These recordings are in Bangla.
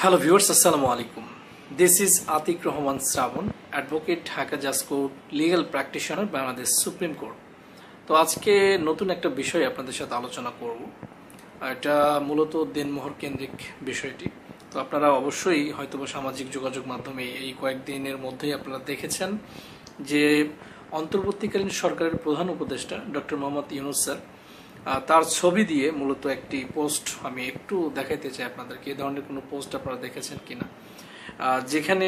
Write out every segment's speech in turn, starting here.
Hello viewers, Assalamu alaikum. This is Atik Rahman Sravon, Advocate, Dhaka Judge Court, Legal Practitioner, Bangladesh Supreme Court. তো আজকে নতুন একটা বিষয় আপনাদের সাথে আলোচনা করব। এটা মূলত দেনমোহর কেন্দ্রিক বিষয়টি। তো আপনারা অবশ্যই হয়তোবা সামাজিক যোগাযোগ মাধ্যমে এই কয়েকদিনের মধ্যেই আপনারা দেখেছেন যে অন্তর্বর্তীকালীন সরকারের প্রধান উপদেষ্টা ডক্টর মোহাম্মদ ইউনূস স্যার তার ছবি দিয়ে মূলত একটি পোস্ট আমি একটু দেখাইতে চাই আপনাদেরকে। এই ধরনের কোনো পোস্ট আপনারা দেখেছেন কিনা, যেখানে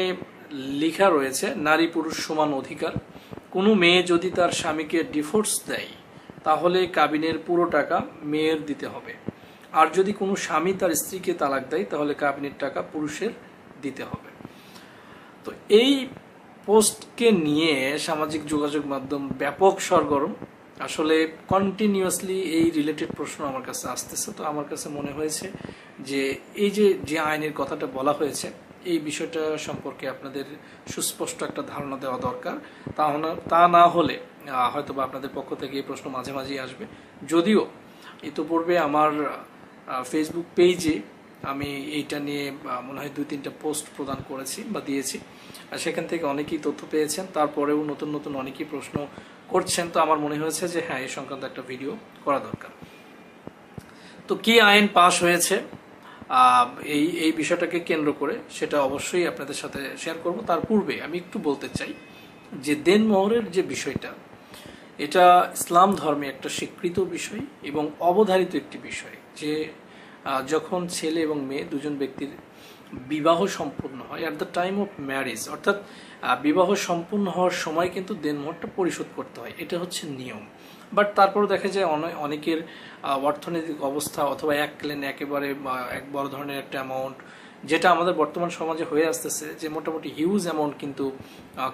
লেখা রয়েছে নারী পুরুষ সমান অধিকার, কোনো মেয়ে যদি তার স্বামীকে ডিভোর্স দেয় তাহলে কাবিনের পুরো টাকা মেয়ের দিতে হবে, আর যদি কোনো স্বামী তার স্ত্রীকে তালাক দেয় তাহলে কাবিনের টাকা পুরুষের দিতে হবে। তো এই পোস্টকে নিয়ে সামাজিক যোগাযোগ মাধ্যম ব্যাপক সরগরম। আসলে কন্টিনিউয়াসলি এই রিলেটেড প্রশ্ন আমার কাছে আসতেছে। তো আমার কাছে মনে হয়েছে যে এই যে আইনের কথাটা বলা হয়েছে এই বিষয়টা সম্পর্কে আপনাদের সুস্পষ্ট একটা ধারণা দেওয়া দরকার। তা না হলে হয়তো বা আপনাদের পক্ষ থেকে এই প্রশ্ন মাঝে মাঝেই আসবে। যদিও ইতিপূর্বে আমার ফেসবুক পেজে আমি এইটা নিয়ে মনে হয় 2-3টা পোস্ট প্রদান করেছি বা দিয়েছি, আর সেখান থেকে অনেকেই তথ্য পেয়েছেন। তারপরেও নতুন নতুন অনেকেই প্রশ্ন করছেন। তো আমার মনে হয়েছে যে হ্যাঁ, এই সংক্রান্ত একটা ভিডিও করা দরকার। তো কি আইন পাশ হয়েছে এই বিষয়টাকে কেন্দ্র করে সেটা অবশ্যই আপনাদের সাথে শেয়ার করব। তার পূর্বে আমি একটু বলতে চাই যে দেনমোহরের যে বিষয়টা, এটা ইসলাম ধর্মে একটা স্বীকৃত বিষয় এবং অবধারিত একটি বিষয় যে যখন ছেলে এবং মেয়ে দুজন ব্যক্তির বিবাহ সম্পূর্ণ হয়, at the time of marriage, অর্থাৎ বিবাহ সম্পূর্ণ হওয়ার সময় কিন্তু দেনমোহরটা পরিশোধ করতে হয়। এটা হচ্ছে নিয়ম। বাট তারপরও দেখা যায় অনেকের অর্থনৈতিক অবস্থা অথবা একেবারে এক বড় ধরনের একটা অ্যামাউন্ট, যেটা আমাদের বর্তমান সমাজে হয়ে আসতেছে যে মোটামুটি হিউজ অ্যামাউন্ট কিন্তু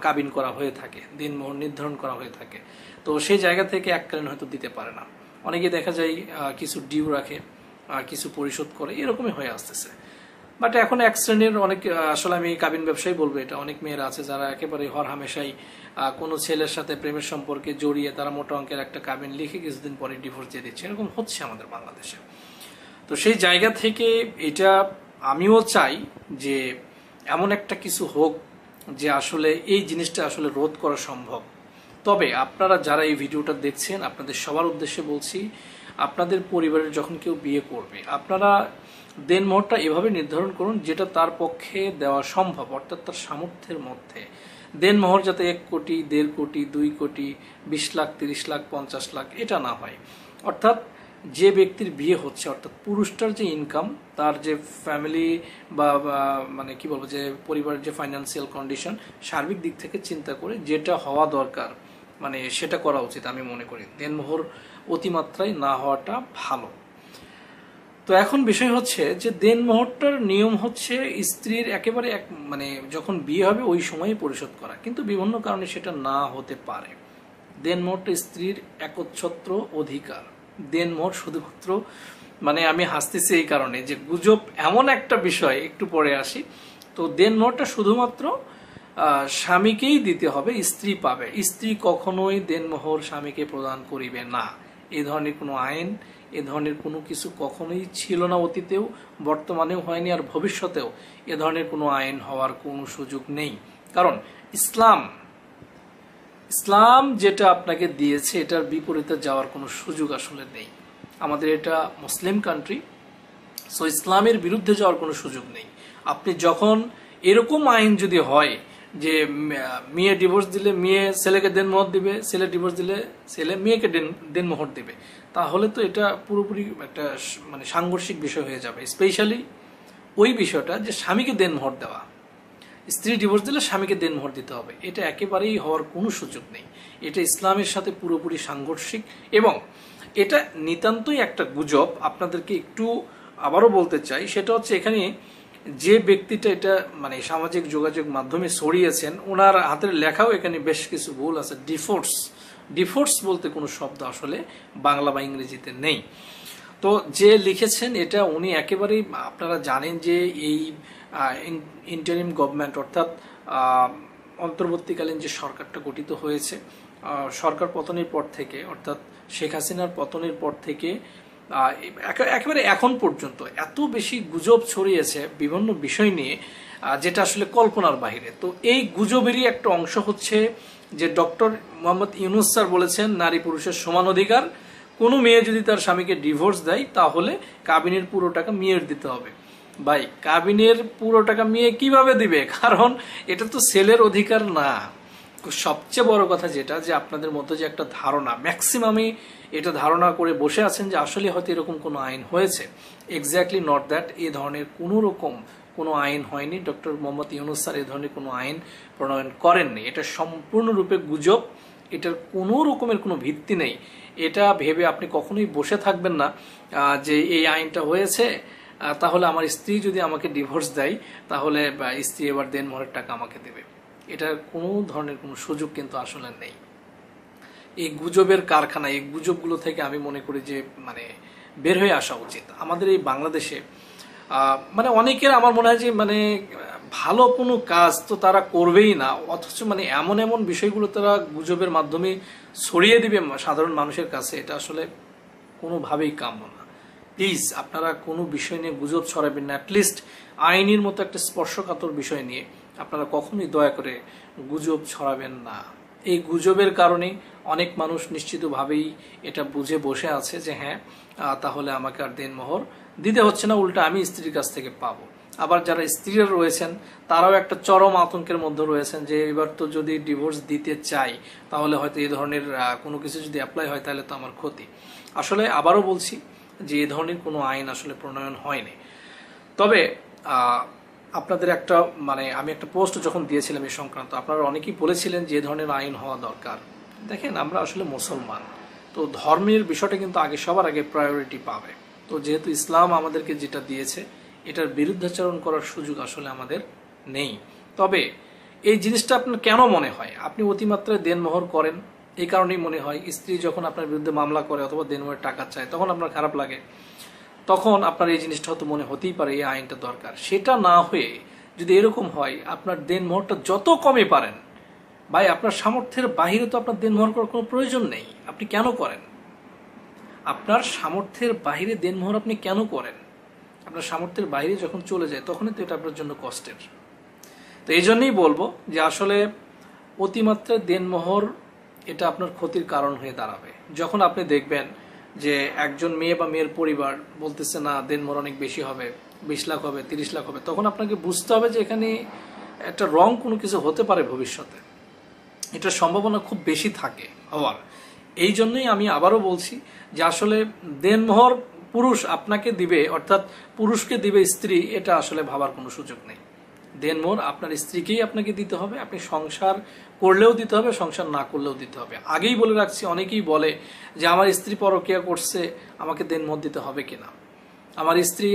কাবিন করা হয়ে থাকে, দিনমোহর নির্ধারণ করা হয়ে থাকে। তো সেই জায়গা থেকে এককালীন হয়তো দিতে পারে না। অনেকে দেখা যায় কিছু ডিউ রাখে, কিছু পরিশোধ করে, এরকমই হয়ে আসতেছে। বাট এখন এক শ্রেণীর অনেক, আসলে আমি কাবিন ব্যবসায়ী বলবো এটা, অনেক মেয়েরা আছে যারা একেবারে হরহামেশাই কোনো ছেলের সাথে প্রেমের সম্পর্কে জড়িয়ে তারা মোটা অঙ্কের একটা কাবিন লিখে কিছুদিন পরে ডিভোর্স দিয়ে দিচ্ছে। এরকম হচ্ছে আমাদের বাংলাদেশে। তো সেই জায়গা থেকে এটা আমিও চাই যে এমন একটা কিছু হোক যে আসলে এই জিনিসটা আসলে রোধ করা সম্ভব। তবে আপনারা যারা এই ভিডিওটা দেখছেন, আপনাদের সবার উদ্দেশ্যে বলছি, আপনাদের পরিবারের যখন কেউ বিয়ে করবে আপনারা দেনমোহরটা এভাবে নির্ধারণ করুন যেটা তার পক্ষে দেওয়া সম্ভব, অর্থাৎ তার সামর্থ্যের মধ্যে। দেনমোহর যাতে 1 কোটি, 1.5 কোটি, 2 কোটি, 20 লাখ, 30 লাখ, 50 লাখ এটা না হয়। অর্থাৎ যে ব্যক্তির বিয়ে হচ্ছে, অর্থাৎ পুরুষটার যে ইনকাম, তার যে ফ্যামিলি বা মানে কি বলবো, যে পরিবারের যে ফাইন্যান্সিয়াল কন্ডিশন, সার্বিক দিক থেকে চিন্তা করে যেটা হওয়া দরকার মানে সেটা করা উচিত আমি মনে করি। দেনমোহর অতিমাত্রায় না হওয়াটা ভালো। তো এখন বিষয় হচ্ছে যে দেনমোহরটার নিয়ম হচ্ছে স্ত্রীর একেবারে মানে যখন বিয়ে হবে ওই সময়ই পরিশোধ করা, কিন্তু বিভিন্ন কারণে সেটা না হতে পারে। দেনমোহরটা স্ত্রীর একচ্ছত্র অধিকার। দেনমোহর শুধুমাত্র, মানে আমি হাসতেছি এই কারণে যে গুজব এমন একটা বিষয়, একটু পরে আসি। তো দেনমোহরটা শুধুমাত্র স্বামীকেই দিতে হবে, স্ত্রী পাবে। স্ত্রী কখনোই দেনমোহর স্বামীকে প্রদান করিবে না। এই ধরনের কোনো আইন, এ ধরনের কোনো কিছু কখনোই ছিল না, অতীতেও, বর্তমানেও হয়নি, আর ভবিষ্যতেও এ ধরনের কোনো আইন হওয়ার কোনো সুযোগ নেই। কারণ ইসলাম যেটা আপনাকে দিয়েছে এটার বিপরীতে যাওয়ার কোনো সুযোগ আসলে নেই। আমাদের এটা মুসলিম কান্ট্রি, সো ইসলামের বিরুদ্ধে যাওয়ার কোনো সুযোগ নেই। আপনি যখন এরকম আইন যদি হয় যে মেয়ে ডিভোর্স দিলে মেয়ে ছেলেকে দেনমোহর দিবে, ছেলে ডিভোর্স দিলে ছেলে মেয়েকে দেনমোহর দিবে, তাহলে তো এটা পুরোপুরি একটা মানে সাংঘর্ষিক বিষয় হয়ে যাবে। স্পেশালি ওই বিষয়টা যে স্বামীকে দেনমোহর দেওয়া, স্ত্রী ডিভোর্স দিলে স্বামীকে দেনমোহর দিতে হবে, এটা একেবারেই হওয়ার কোনো সুযোগ নেই। এটা ইসলামের সাথে পুরোপুরি সাংঘর্ষিক এবং এটা নিতান্তই একটা গুজব। আপনাদেরকে একটু আবারও বলতে চাই, সেটা হচ্ছে এখানে যে ব্যক্তিটা এটা মানে সামাজিক যোগাযোগ মাধ্যমে ছড়িয়েছেন, ওনার হাতের লেখাও এখানে বেশ কিছু ভুল আছে। ডিভোর্স বলতে কোনো শব্দ আসলে বাংলা বা ইংরেজিতে নেই। তো যে লিখেছেন এটা উনি একেবারেই, আপনারা জানেন যে এই ইন্টারিম গভর্নমেন্ট, অর্থাৎ অন্তর্বর্তীকালীন যে সরকারটা গঠিত হয়েছে, সরকার পতনের পর থেকে, অর্থাৎ শেখ হাসিনার পতনের পর থেকে একেবারে এখন পর্যন্ত এত বেশি গুজব ছড়িয়েছে বিভিন্ন বিষয় নিয়ে, যেটা আসলে কল্পনার বাইরে। তো এই গুজবেরই একটা অংশ হচ্ছে যে ডক্টর মোহাম্মদ ইউনূস স্যার বলেছেন নারী পুরুষের সমান অধিকার, কোনো মেয়ে যদি তার স্বামীকে ডিভোর্স দেয় তাহলে কাবিনের পুরো টাকা মেয়ের দিতে হবে। ভাই, কাবিনের পুরো টাকা মেয়ে কিভাবে দিবে? কারণ এটা তো ছেলের অধিকার না। সবচেয়ে বড় কথা যেটা, যে আপনাদের মধ্যে যে একটা ধারণা, ম্যাক্সিমামই এটা ধারণা করে বসে আছেন যে আসলে হয়তো এরকম কোনো আইন হয়েছে। Exactly not that. এই ধরনের কোনো আইন হয়নি। ডক্টর মোহাম্মদ ইউনূস স্যার এই ধরনের কোনো আইন প্রণয়ন করেননি। এটা সম্পূর্ণরূপে গুজব। এটার কোনো রকমের কোনো ভিত্তি নেই। এটা ভেবে আপনি কখনোই বসে থাকবেন না যে এই আইনটা হয়েছে, তাহলে আমার স্ত্রী যদি আমাকে ডিভোর্স দেয় তাহলে স্ত্রী এবার দেনমোহরের টাকা আমাকে দেবে। এটার কোনো ধরনের কোনো সুযোগ কিন্তু আসলে নেই। এই গুজবের কারখানা, এই গুজবগুলো থেকে আমি মনে করি যে বের হয়ে আসা উচিত। আমাদের এই বাংলাদেশে অনেকের আমার মনে হয় যে ভালো কোনো কাজ তো তারা করবেই না, অথচ এমন এমন বিষয়গুলো তারা গুজবের মাধ্যমে ছড়িয়ে দিবে সাধারণ মানুষের কাছে। এটা আসলে কোনোভাবেই কাম্য না। প্লিজ আপনারা কোনো বিষয় নিয়ে গুজব ছড়াবেন না। অ্যাটলিস্ট আইনের মতো একটা স্পর্শকাতর বিষয় নিয়ে আপনারা কখনোই দয়া করে গুজব ছড়াবেন না। এই গুজবের কারণে অনেক মানুষ নিশ্চিতভাবেই এটা বুঝে বসে আছে যে হ্যাঁ, তাহলে আমাকে আর দেনমোহর দিতে হচ্ছে না, উল্টা আমি স্ত্রীর কাছ থেকে পাবো। আবার যারা স্ত্রীরা রয়েছেন তারাও একটা চরম আতঙ্কের মধ্যে রয়েছেন যে এবার তো যদি ডিভোর্স দিতে চাই তাহলে হয়তো এই ধরনের কোনো কিছু যদি অ্যাপ্লাই হয় তাহলে তো আমার ক্ষতি। আসলে আবারও বলছি যে এই ধরনের কোনো আইন আসলে প্রণয়ন হয়নি। তবে আপনাদের একটা আমি একটা পোস্ট যখন দিয়েছিলাম এই সংক্রান্ত, আপনারা অনেকেই বলেছিলেন যে এই ধরনের আইন হওয়া দরকার। দেখেন, আমরা আসলে মুসলমান, তো ধর্মের বিষয়টা কিন্তু সবার আগে প্রায়োরিটি পাবে। তো যেহেতু ইসলাম আমাদেরকে যেটা দিয়েছে, এটার বিরুদ্ধাচরণ করার সুযোগ আসলে আমাদের নেই। তবে এই জিনিসটা আপনার কেন মনে হয়? আপনি অতিমাত্রায় দেনমোহর করেন, এই কারণেই মনে হয়। স্ত্রী যখন আপনার বিরুদ্ধে মামলা করে অথবা দেনমোহরের টাকা চায় তখন আপনার খারাপ লাগে, তখন আপনার এই জিনিসটা হয়তো মনে হতেই পারে এই আইনটা দরকার। সেটা না হয়ে যদি এরকম হয়, আপনার দেনমোহরটা যত কমে পারেন, ভাই আপনার সামর্থ্যের বাহিরে তো আপনার দেনমোহর করার কোনো প্রয়োজন নেই। আপনি কেন করেন? আপনার সামর্থ্যের বাহিরে দেনমোহর আপনি কেন করেন? আপনার সামর্থ্যের বাইরে যখন চলে যায় তখনই তো এটা আপনার জন্য কষ্টের। তো এই জন্যই বলবো যে আসলে অতিমাত্রায় দেনমোহর এটা আপনার ক্ষতির কারণ হয়ে দাঁড়াবে। যখন আপনি দেখবেন যে একজন মেয়ে বা মেয়ের পরিবার বলতেছে না দেনমোহর অনেক বেশি হবে, 20 লাখ হবে, 30 লাখ হবে, তখন আপনাকে বুঝতে হবে যে এখানে একটা রং কোনো কিছু হতে পারে ভবিষ্যতে। এটার সম্ভাবনা খুব বেশি থাকে হওয়ার। এই জন্যই আমি আবারও বলছি যে আসলে দেনমোহর পুরুষ আপনাকে দিবে, অর্থাৎ পুরুষকে দিবে স্ত্রী, এটা আসলে ভাবার কোনো সুযোগ নেই। দেনমোহর আপনার স্ত্রীকেই আপনাকে দিতে হবে। আপনি সংসার করলেও দিতে হবে, সংসার না করলেও দিতে হবে। আগেই বলে রাখছি, অনেকেই বলে যে আমার স্ত্রী পরকীয়া করছে, আমাকে দেনমোহর দিতে হবে কিনা, আমার স্ত্রী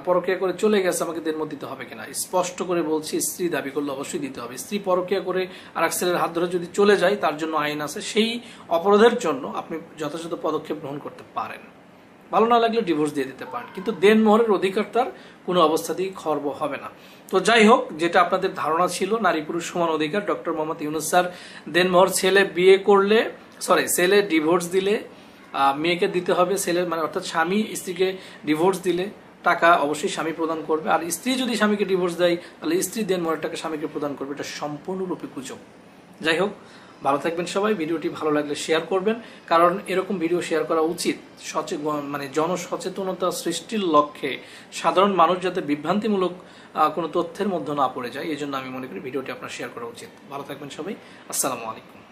পরকীয়া করে চলে গেছে, আমাকে দেনমোহর দিতে হবে কিনা। স্পষ্ট করে বলছি, স্ত্রী দাবি করলে অবশ্যই দিতে হবে। স্ত্রী পরকীয়া করে আরেক ছেলের হাত ধরে যদি চলে যায়, তার জন্য আইন আছে। সেই অপরাধের জন্য আপনি যথাযথ পদক্ষেপ গ্রহণ করতে পারেন। ভালো না লাগলে ডিভোর্স দিয়ে দিতে পারেন, কিন্তু দেনমোহরের অধিকার তার কোনো অবস্থাতেই খর্ব হবে না। তো যাই হোক, যেটা আপনাদের ধারণা ছিল নারী পুরুষ সমান অধিকার, ডক্টর মোহাম্মদ ইউনূস স্যার দেনমোহর ছেলে ডিভোর্স দিলে মেয়েকে দিতে হবে, ছেলের অর্থাৎ স্বামী স্ত্রীকে ডিভোর্স দিলে টাকা অবশ্যই স্বামী প্রদান করবে, আর স্ত্রী যদি স্বামীকে ডিভোর্স দেয় তাহলে স্ত্রী দেনমোহরের টাকা স্বামীকে প্রদান করবে। এটা সম্পূর্ণরূপে গুজব। যাই হোক, ভালো থাকবেন সবাই। ভিডিওটি ভালো লাগলে শেয়ার করবেন, কারণ এরকম ভিডিও শেয়ার করা উচিত জনসচেতনতা সৃষ্টির লক্ষ্যে, সাধারণ মানুষ যাতে বিভ্রান্তিমূলক কোনো তথ্যের মধ্যে না পড়ে যায়। এই জন্য আমি মনে করি ভিডিওটি আপনার শেয়ার করা উচিত। ভালো থাকবেন সবাই। আসসালামু আলাইকুম।